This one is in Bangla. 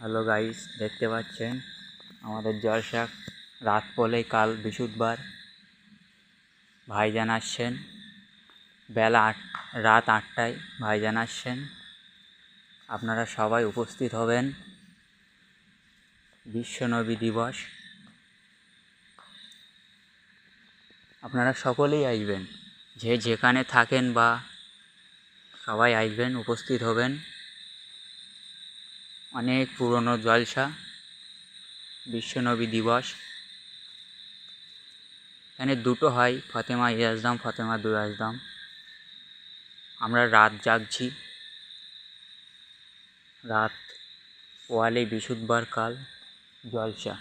হ্যালো গাইস, দেখতে পাচ্ছেন আমাদের জলসা রাত পড়লেই কাল বৃহস্পতিবার ভাইজান আসছেন। রাত 8টায় ভাইজান আসছেন। আপনারা সবাই উপস্থিত হবেন। বিশ্ব নবী দিবস, আপনারা সকলেই আসবেন, যে যেখানে থাকেন বা সবাই আসবেন, উপস্থিত হবেন। অনেক পুরনো জলসা, বিশ্ব নবী দিবস। এখানে দুটো হয়, ফতেমা ইয়াজদাম, ফতেমা দুরাজদাম। আমরা রাত জাগছি। রাত পোয়ালে বৃহস্পতিবার কাল জলসা।